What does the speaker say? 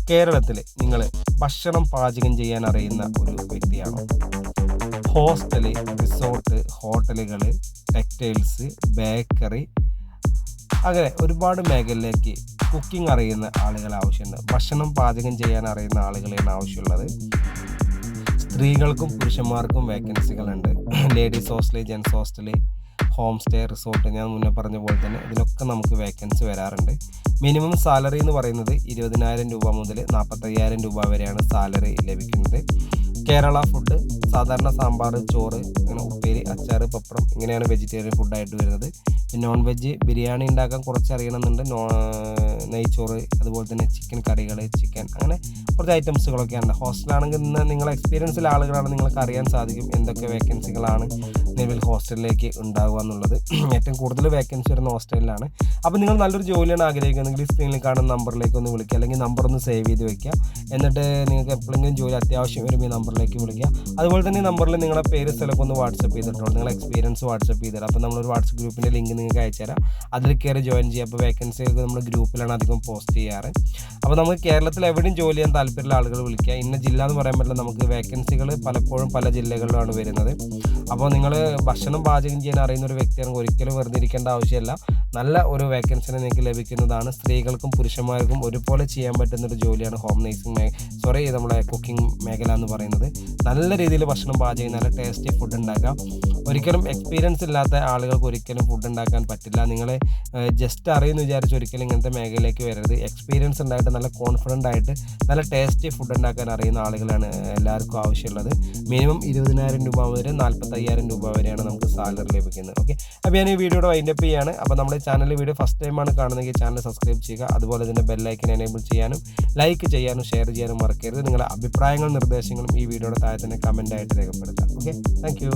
കേരളത്തിൽ നിങ്ങൾ ഭക്ഷണം പാചകം ചെയ്യാൻ അറിയുന്ന ഒരു വ്യക്തിയാണോ? ഹോസ്റ്റല്, റിസോർട്ട്, ഹോട്ടലുകൾ, ടെക്സ്റ്റൈൽസ്, ബേക്കറി, അങ്ങനെ ഒരുപാട് മേഖലയിലേക്ക് കുക്കിംഗ് അറിയുന്ന ആളുകൾ ആവശ്യമുണ്ട്. ഭക്ഷണം പാചകം ചെയ്യാൻ അറിയുന്ന ആളുകളെയാണ് ആവശ്യമുള്ളത്. സ്ത്രീകൾക്കും പുരുഷന്മാർക്കും വേക്കൻസികളുണ്ട്. Ladies hostel, gents hostel, home stay, resort, ഞാൻ മുന്നേ പറഞ്ഞ പോലെ തന്നെ ഇതിലൊക്കെ നമുക്ക് വേക്കൻസി വരാറുണ്ട്. മിനിമം സാലറി എന്ന് പറയുന്നത് 20,000 രൂപ മുതൽ 45,000 രൂപ വരെയാണ് സാലറി ലഭിക്കുന്നത്. കേരള ഫുഡ്, സാധാരണ സാമ്പാർ, ചോറ്, അങ്ങനെ ഉപ്പേരി, അച്ചാർ, പപ്പടം, ഇങ്ങനെയാണ് വെജിറ്റേറിയൻ ഫുഡായിട്ട് വരുന്നത്. നോൺ വെജ് ബിരിയാണി ഉണ്ടാക്കാൻ കുറച്ച് അറിയണമെന്നുണ്ട്. നെയ്ച്ചോറ്, അതുപോലെ തന്നെ ചിക്കൻ കറികൾ, ചിക്കൻ, അങ്ങനെ കുറച്ച് ഐറ്റംസുകളൊക്കെയാണ്. ഹോസ്റ്റലാണെങ്കിൽ ഇന്ന് നിങ്ങൾ എക്സ്പീരിയൻസിലെ ആളുകളാണ്, നിങ്ങൾക്ക് അറിയാൻ സാധിക്കും എന്തൊക്കെ വേക്കൻസികളാണ് നിലവിൽ ഹോസ്റ്റലിലേക്ക് ഉണ്ടാകുക എന്നുള്ളത്. ഏറ്റവും കൂടുതൽ വേക്കൻസി വരുന്ന ഹോസ്റ്റലിലാണ്. അപ്പോൾ നിങ്ങൾ നല്ലൊരു ജോലിയാണ് ആഗ്രഹിക്കുന്നതെങ്കിൽ ഈ സ്ക്രീനിൽ കാണുന്ന നമ്പറിലേക്ക് ഒന്ന് വിളിക്കുക, അല്ലെങ്കിൽ നമ്പർ ഒന്ന് സേവ് ചെയ്ത് വെക്കുക. എന്നിട്ട് നിങ്ങൾക്ക് എപ്പോഴെങ്കിലും ജോലി അത്യാവശ്യം വരും ഈ നമ്പറിലേക്ക് വിളിക്കുക. അതുപോലെ തന്നെ ഈ നമ്പറിൽ നിങ്ങളുടെ പേര്, സ്ഥലമൊക്കെ ഒന്ന് വാട്സപ്പ് ചെയ്തിട്ടുള്ളൂ, നിങ്ങളുടെ എക്സ്പീരിയൻസ് വാട്സപ്പ് ചെയ്തിട്ട്. അപ്പോൾ നമ്മളൊരു വാട്സപ്പ് ഗ്രൂപ്പിൻ്റെ ലിങ്ക് നിങ്ങൾക്ക് അയച്ചുതരാം, അതിൽ കയറി ജോയിൻ ചെയ്യുക. അപ്പോൾ വേക്കൻസിയൊക്കെ നമ്മൾ ഗ്രൂപ്പിലാണ് അധികം പോസ്റ്റ് ചെയ്യാറ്. അപ്പോൾ നമുക്ക് കേരളത്തിൽ എവിടെയും ജോലി ചെയ്യാൻ താല്പര്യമുള്ള ആളുകൾ വിളിക്കുക. ഇന്ന ജില്ല എന്ന് പറയാൻ പറ്റില്ല, നമുക്ക് വേക്കൻസികൾ പലപ്പോഴും പല ജില്ലകളിലാണ് വരുന്നത്. അപ്പോൾ നിങ്ങൾ ഭക്ഷണം പാചകം ചെയ്യാൻ അറിയുന്ന ഒരു വ്യക്തിയാണെങ്കിൽ ഒരിക്കലും വെറുതെ ഇരിക്കേണ്ട ആവശ്യമില്ല. നല്ല ഒരു വേക്കൻസി നിങ്ങൾക്ക് ലഭിക്കുന്നതാണ്. സ്ത്രീകൾക്കും പുരുഷന്മാർക്കും ഒരുപോലെ ചെയ്യാൻ പറ്റുന്നൊരു ജോലിയാണ് ഹോം നേഴ്സിംഗ് നമ്മുടെ കുക്കിംഗ് മേഖല എന്ന് പറയുന്നത്. നല്ല രീതിയിൽ ഭക്ഷണം പാചകം, നല്ല ടേസ്റ്റി ഫുഡ് ഉണ്ടാക്കാം. ഒരിക്കലും എക്സ്പീരിയൻസ് ഇല്ലാത്ത ആളുകൾക്ക് ഒരിക്കലും ഫുഡ് ഉണ്ടാക്കാൻ പറ്റില്ല. നിങ്ങൾ ജസ്റ്റ് അറിയുമെന്ന് വിചാരിച്ച് ഒരിക്കലും ഇങ്ങനത്തെ മേഖലയിലേക്ക് വരരുത്. എക്സ്പീരിയൻസ് ഉണ്ടായിട്ട് നല്ല കോൺഫിഡൻ്റ് ആയിട്ട് നല്ല ടേസ്റ്റി ഫുഡ് ഉണ്ടാക്കാൻ അറിയുന്ന ആളുകളാണ് എല്ലാവർക്കും ആവശ്യമുള്ളത്. മിനിമം 20,000 രൂപ മുതൽ 45,000 രൂപ വരെയാണ് നമുക്ക് സാലറി ലഭിക്കുന്നത്. ഓക്കെ, അപ്പോൾ ഞാൻ ഈ വീഡിയോയുടെ വൈൻഡപ്പ് ചെയ്യാണ്. അപ്പോൾ നമ്മുടെ ചാനലിൽ വീഡിയോ ഫസ്റ്റ് ടൈമാണ് കാണുന്നതെങ്കിൽ ചാനൽ സബ്സ്ക്രൈബ് ചെയ്യുക. അതുപോലെ തന്നെ ബെല്ലൈക്കൻ എനേബിൾ ചെയ്യാനും ലൈക്ക് ചെയ്യാനും ഷെയർ ചെയ്യാനും മറക്കരുത്. നിങ്ങളുടെ അഭിപ്രായങ്ങളും നിർദ്ദേശങ്ങളും ഈ വീഡിയോയുടെ താഴെ തന്നെ കമൻ്റായിട്ട് രേഖപ്പെടുത്താം. Okay, thank you.